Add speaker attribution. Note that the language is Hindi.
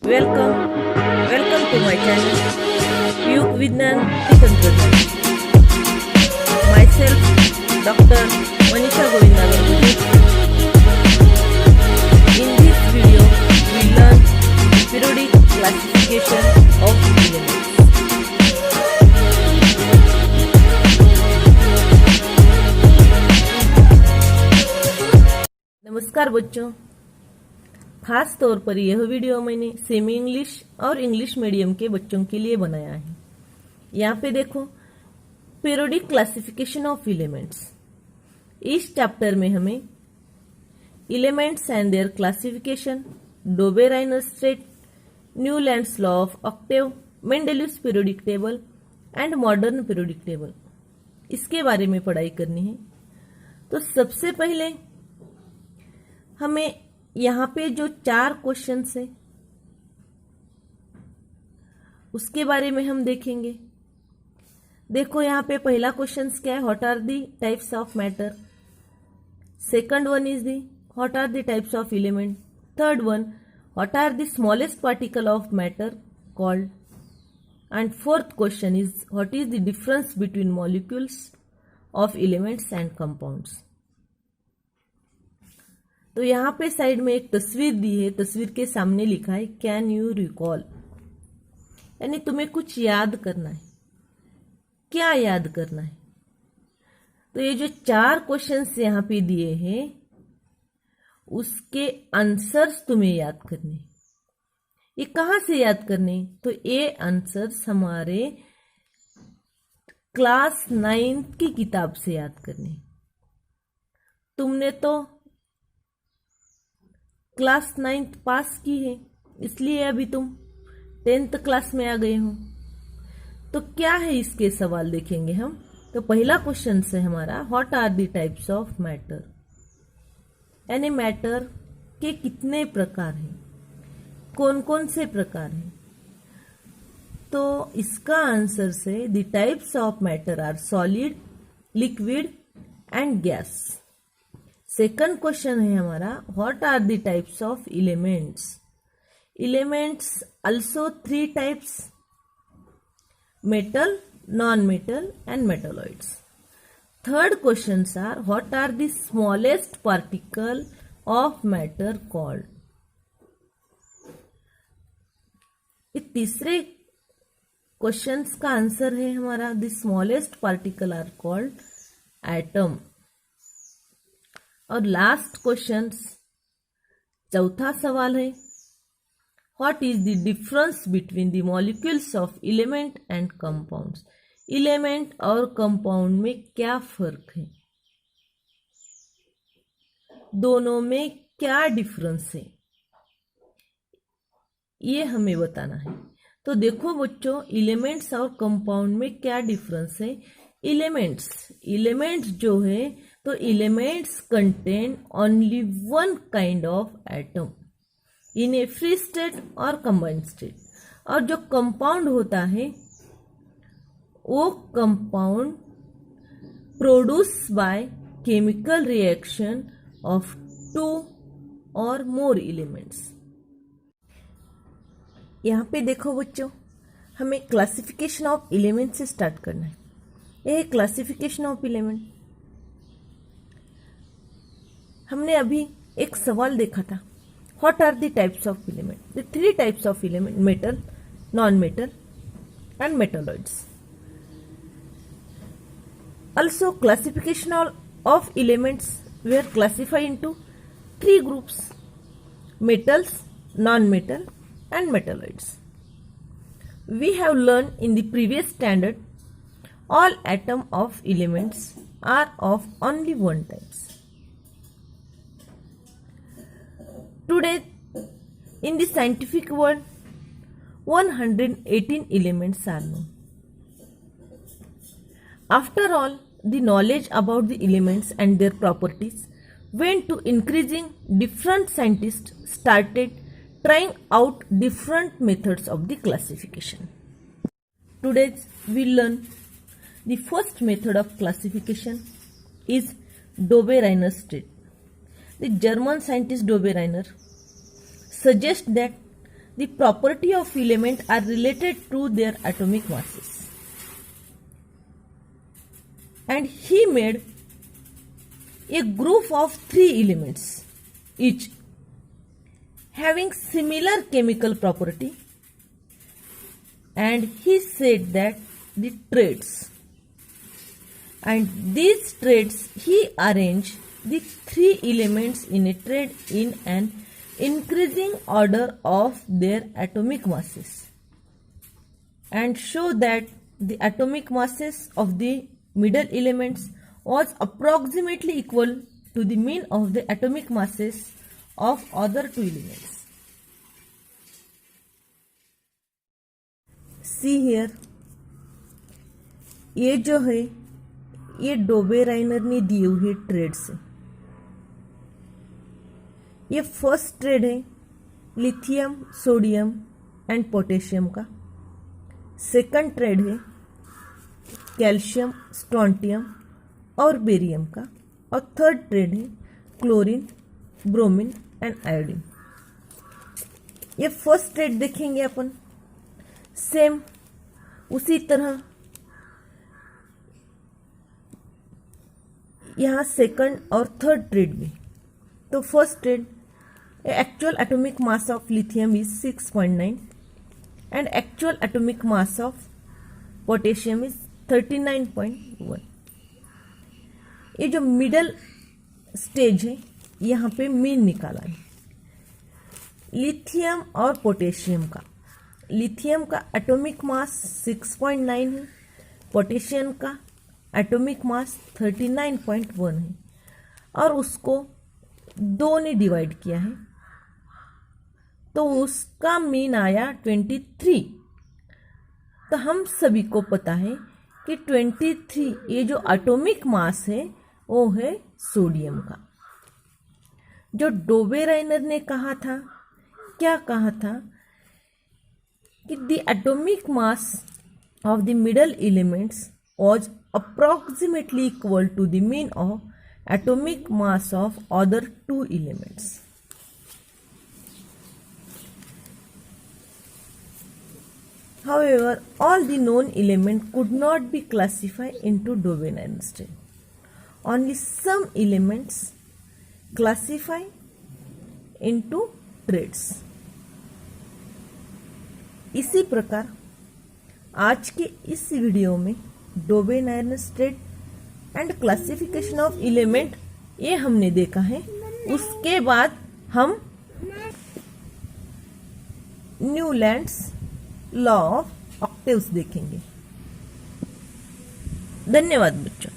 Speaker 1: वेलकम टू माय चॅनल युग विज्ञान व तंत्रज्ञान. Myself doctor Manisha Govindagar. In this video we learn periodic classification of elements. नमस्कार बच्चों, खास तौर पर यह वीडियो मैंने सेमी इंग्लिश और इंग्लिश मीडियम के बच्चों के लिए बनाया है. यहाँ पे देखो, पीरियोडिक क्लासिफिकेशन ऑफ एलिमेंट्स. इस चैप्टर में हमें elements and their classification, Dobereiner's triads, Newlands law of octave, Mendeleev's periodic table and modern periodic table, इसके बारे में पढ़ाई करनी है. तो सबसे पहले हमें यहाँ पे जो 4 क्वेश्चंस है उसके बारे में हम देखेंगे. देखो यहाँ पे पहला क्वेश्चन क्या है, what are the types of matter. Second one is the what are the types of element. Third one what are the smallest particle of matter called. And fourth question is what is the difference between molecules of elements and compounds. तो यहाँ पे साइड में एक तस्वीर दी है, तस्वीर के सामने लिखा है कैन यू रिकॉल, यानी तुम्हें कुछ याद करना है. क्या याद करना है? तो ये जो 4 क्वेश्चंस यहाँ पे दिए हैं उसके आंसर्स तुम्हें याद करने. ये कहाँ से याद करने? तो ये आंसर्स हमारे क्लास 9 की किताब से याद करने. तुमने तो क्लास 9 पास की है, इसलिए अभी तुम 10th क्लास में आ गए हो. तो क्या है इसके सवाल देखेंगे हम. तो पहला क्वेश्चन है हमारा what are the types of matter, यानी मैटर के कितने प्रकार हैं, कौन कौन से प्रकार हैं. तो इसका आंसर से the types of matter are solid, liquid and gas. Second question है हमारा what are the types of elements. Elements also 3 types, metal, non metal and metalloids. Third question are what are the smallest particle of matter called. तीसरे क्वेश्चन का आंसर है हमारा the smallest particle are called atom. और लास्ट क्वेश्चन, चौथा सवाल है what is the difference between the molecules of element and compounds. Element और कंपाउंड में क्या फर्क है, दोनों में क्या डिफरेंस है, ये हमें बताना है. तो देखो बच्चों, एलिमेंट्स और कंपाउंड में क्या डिफरेंस है. एलिमेंट्स जो है, तो elements contain only one kind of atom in A free state और कंबाइंड स्टेट. और जो कंपाउंड होता है वो compound produce by chemical reaction of 2 और मोर एलिमेंट्स. यहाँ पे देखो बच्चों, हमें क्लासिफिकेशन ऑफ एलिमेंट से स्टार्ट करना है. यह क्लासिफिकेशन ऑफ एलिमेंट. हमने अभी एक सवाल देखा था what are the types of element. The 3 types of element, metal, non metal and metalloids. Also classification of elements were classified into 3 groups, metals, non-metal and metalloids. We have learned in the previous standard all atom of elements are of only one type. Today in the scientific world 118 elements are known. After all, the knowledge about the elements and their properties went to increasing. Different scientists started trying out different methods of the classification. Today we learn the first method of classification is Döbereiner-Street. The German scientist Döbereiner suggests that the property of element are related to their atomic masses. And he made a group of 3 elements each having similar chemical property, and he said that the traits, and these traits he arranged the 3 elements in a trade in an increasing order of their atomic masses, and show that the atomic masses of the middle elements was approximately equal to the mean of the atomic masses of other 2 elements. See here, ये जो है ये डोबेराइनर ने दिए हुए ट्रेड्स है। ये फर्स्ट ट्रेड है लिथियम, सोडियम एंड पोटेशियम का। सेकंड ट्रेड है कैल्शियम, स्ट्रोंटियम और बेरियम का। और थर्ड ट्रेड है क्लोरीन, ब्रोमीन एंड आयोडीन। ये फर्स्ट ट्रेड देखेंगे अपन, सेम उसी तरह यहाँ सेकंड और थर्ड ट्रेड भी। तो first trade, actual atomic mass of lithium is 6.9 and actual atomic mass of potassium is 39.1। ये जो मिडल स्टेज है यहाँ पे मीन निकाला है लिथियम और पोटेशियम का। लिथियम का एटॉमिक मास 6.9 है, पोटेशियम का एटॉमिक मास 39.1 है, और उसको 2 ने डिवाइड किया है तो उसका मीन आया 23। तो हम सभी को पता है कि 23 ये जो एटॉमिक मास है वो है सोडियम का। जो डोबेराइनर ने कहा था, क्या कहा था कि the atomic mass of the middle elements was approximately equal to the mean of atomic mass of other 2 elements. However, all the known elements could not be classified into Döbener state. Only some elements classified into traits. इसी प्रकार आज के इस वीडियो में Dobereiner state and classification of element ये हमने देखा है। उसके बाद हम न्यूलैंड्स लॉ ऑफ ऑक्टेव्स देखेंगे। धन्यवाद बच्चों।